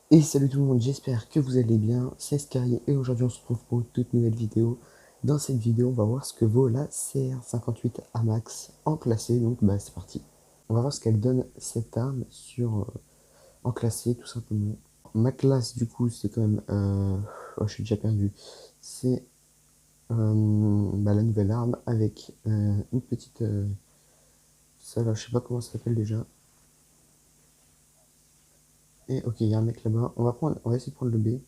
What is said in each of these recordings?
Et salut tout le monde, j'espère que vous allez bien, c'est Sky et aujourd'hui on se retrouve pour une toute nouvelle vidéo. Dans cette vidéo on va voir ce que vaut la CR58 AMAX en classé, donc bah c'est parti. On va voir ce qu'elle donne cette arme sur en classé tout simplement. Ma classe du coup c'est quand même, oh, je suis déjà perdu, c'est la nouvelle arme avec une petite, ça là je sais pas comment ça s'appelle déjà. Et ok il y a un mec là-bas, on va essayer de prendre le B,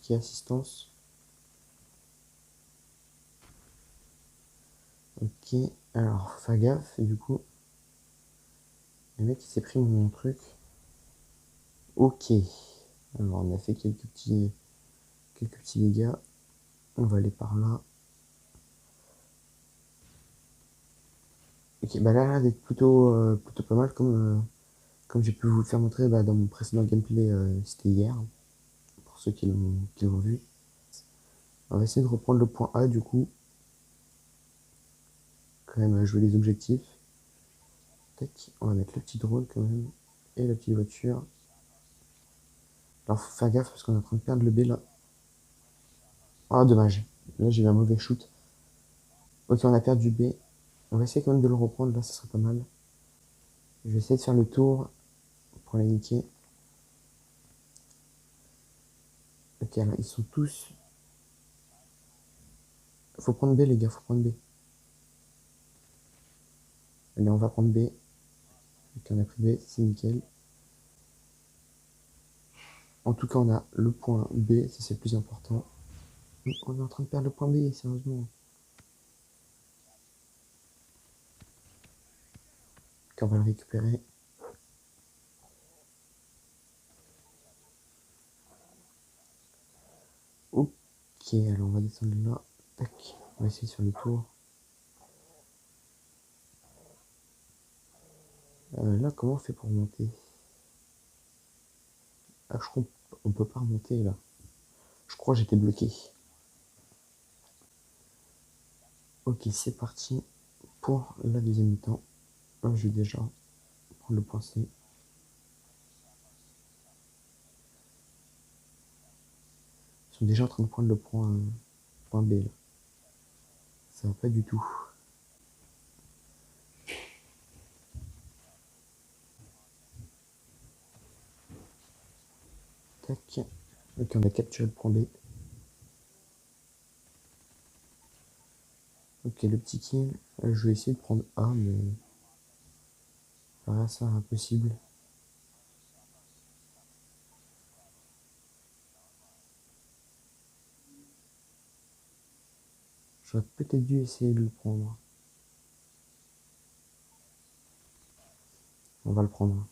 qui est assistance. Ok, alors faut faire gaffe, et du coup, le mec il s'est pris mon truc. Ok, alors on a fait quelques petits dégâts. On va aller par là. Ok, bah là, a l'air d'être plutôt pas mal, comme j'ai pu vous le faire montrer dans mon précédent gameplay, c'était hier, pour ceux qui l'ont vu. On va essayer de reprendre le point A du coup, quand même jouer les objectifs. Tac, on va mettre le petit drone quand même, et la petite voiture. Alors faut faire gaffe parce qu'on est en train de perdre le B là. Ah dommage, là j'ai eu un mauvais shoot. Ok, on a perdu B. On va essayer quand même de le reprendre, là, ça serait pas mal. Je vais essayer de faire le tour pour la niquer. Ok, alors ils sont tous... Faut prendre B, les gars, faut prendre B. Allez, on va prendre B. Ok, on a pris B, c'est nickel. En tout cas, on a le point B, ça c'est le plus important. On est en train de perdre le point B, sérieusement. Ok, on va le récupérer. Ok, alors on va descendre là. Tac, on va essayer sur le tour. Là, comment on fait pour monter? Ah, je crois qu'on peut pas remonter, là. Je crois que j'étais bloqué. Ok, c'est parti pour la deuxième mi-temps. Je vais déjà prendre le point C. Ils sont déjà en train de prendre le point B là. Ça va pas du tout. Tac. Ok, on a capturé le point B. Ok, le petit kill. Je vais essayer de prendre A, mais voilà, ça impossible. J'aurais peut-être dû essayer de le prendre. On va le prendre.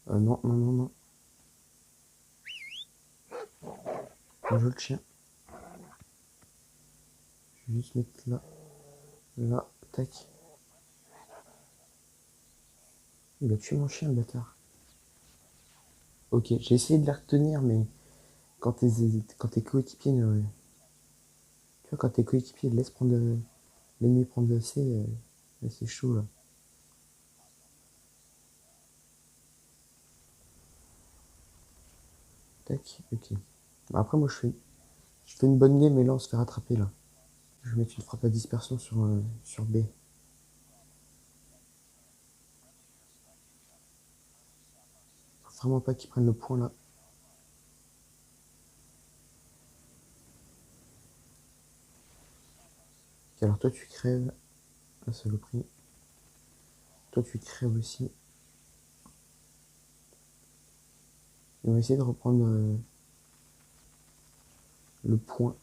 Non, non, non, non. Je le chien. Je vais juste mettre là. Là. Tac. Il a tué mon chien, le bâtard. Ok, j'ai essayé de les retenir, mais quand tes coéquipiers ne... Tu vois, quand tes coéquipiers laissent prendre l'ennemi prendre le C, c'est chaud là. Tac, ok. Après, moi, je fais une bonne game, mais là, on se fait rattraper, là. Je vais mettre une frappe à dispersion sur B. Faut vraiment pas qu'ils prennent le point, là. Ok, alors, toi, tu crèves. La saloperie. Toi, tu crèves aussi. Et on va essayer de reprendre le point.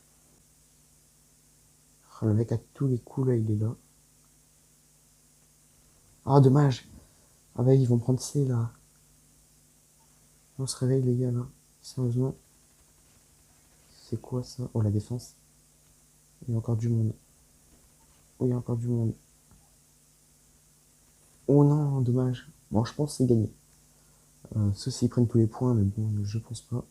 Oh, le mec, à tous les coups, là, il est là. Ah, dommage. Ah, bah, ils vont prendre C, là. On se réveille, les gars, là. Sérieusement. C'est quoi, ça? Oh, la défense. Il y a encore du monde. Oh, il y a encore du monde. Oh non, dommage. Bon, je pense que c'est gagné. Sauf s'ils prennent tous les points, mais bon, je pense pas.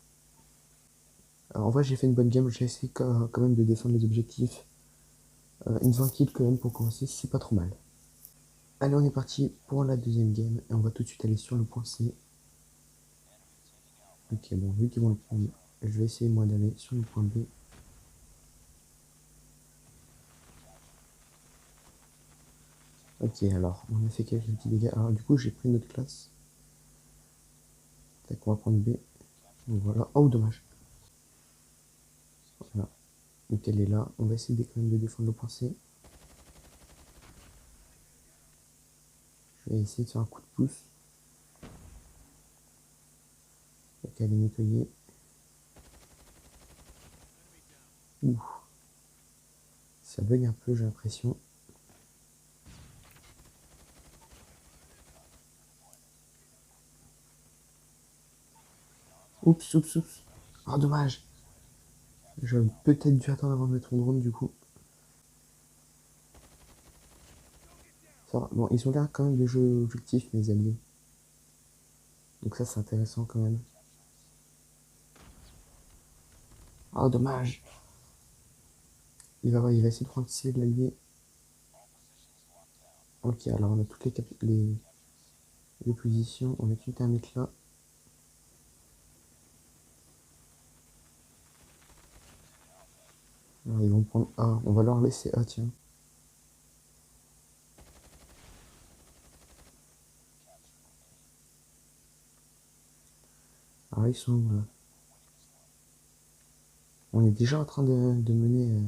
En vrai, j'ai fait une bonne game. J'ai essayé quand même de défendre les objectifs. Une 20 kills quand même pour commencer, c'est pas trop mal. Allez, on est parti pour la deuxième game et on va tout de suite aller sur le point C. Ok, bon, vu qu'ils vont le prendre, je vais essayer moi d'aller sur le point B. Ok, alors, on a fait quelques petits dégâts. Alors, du coup, j'ai pris notre classe. Tac, on va prendre B. Donc, voilà. Oh, dommage. Voilà. Donc, elle est là. On va essayer quand même de défendre le point C. Je vais essayer de faire un coup de pouce. Ok, elle est nettoyée. Ouh. Ça bug un peu, j'ai l'impression. Oups, oups, oups. Oh, dommage. J'aurais peut-être dû attendre avant de mettre mon drone, du coup. Ça va. Bon, ils ont l'air quand même de jeux objectifs, mes alliés. Donc ça, c'est intéressant quand même. Oh, dommage. Il va essayer de prendre C de l'allié. Ok, alors on a toutes les positions. On va mettre une thermite là. Alors ils vont prendre A. On va leur laisser A, tiens. Alors ils sont où là? On est déjà en train de mener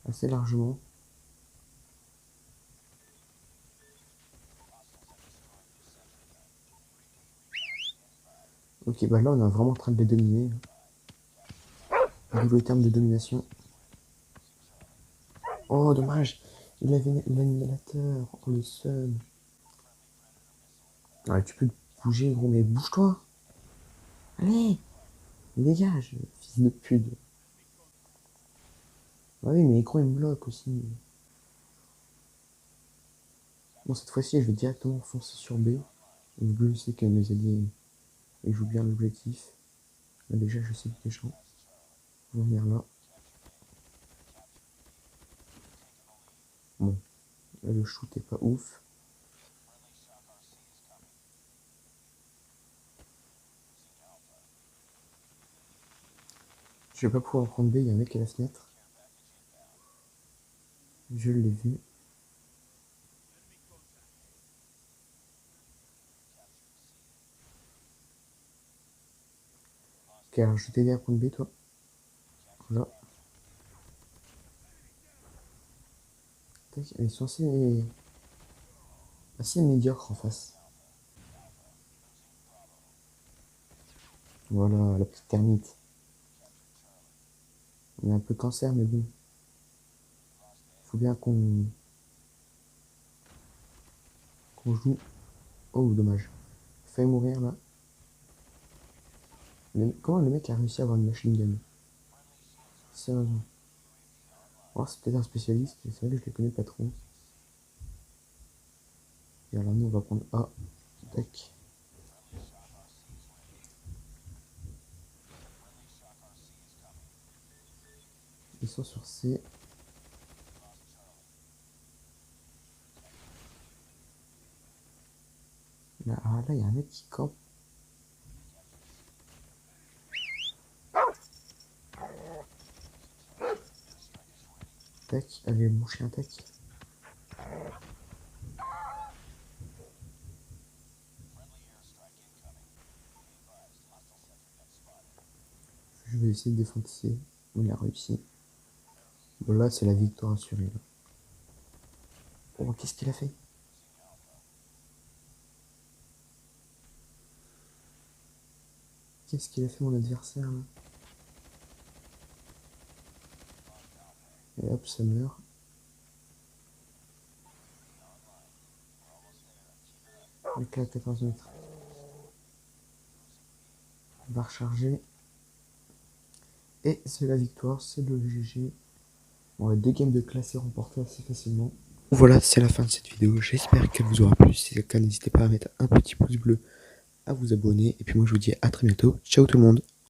assez largement. Ok, bah là on est vraiment en train de les dominer. D'où le terme de domination. Oh, dommage. Il avait l'animateur. Oh, le seum. Ah, tu peux te bouger, gros, mais bouge-toi. Allez, dégage, fils de pute. Ah oui, mais gros, il me bloque aussi. Bon, cette fois-ci, je vais directement foncer sur B. Je sais que mes alliés ils jouent bien l'objectif. Là, déjà, je sais que les gens vont venir là. Bon, là, le shoot est pas ouf. Je vais pas pouvoir prendre B, il y a un mec à la fenêtre. Je l'ai vu. Ok, alors je vais t'aider à prendre B, toi. Voilà. Tac, ils sont assez médiocres en face. Voilà, la petite termite. On est un peu cancer, mais bon. Faut bien qu'on joue. Oh, dommage. Failli mourir là. Comment le mec a réussi à avoir une machine gun? Sérieusement. Alors, c'est peut-être un spécialiste, c'est vrai que je les connais pas trop. Et alors, nous, on va prendre A. Tac. Ils sont sur C. Là, ah, là, il y a un mec qui campe. Tac. Allez, mon chien, tac. Je vais essayer de défendre C. On a réussi. Bon, là, c'est la victoire assurée. Là. Oh, qu'est-ce qu'il a fait? Qu'est-ce qu'il a fait, mon adversaire, là? Et hop, ça meurt. Avec la 14 mètres. On va recharger. Et c'est la victoire, c'est le GG. Bon, les deux games de classe est remporté assez facilement. Voilà, c'est la fin de cette vidéo. J'espère qu'elle vous aura plu. Si c'est le cas, n'hésitez pas à mettre un petit pouce bleu, à vous abonner. Et puis moi, je vous dis à très bientôt. Ciao tout le monde.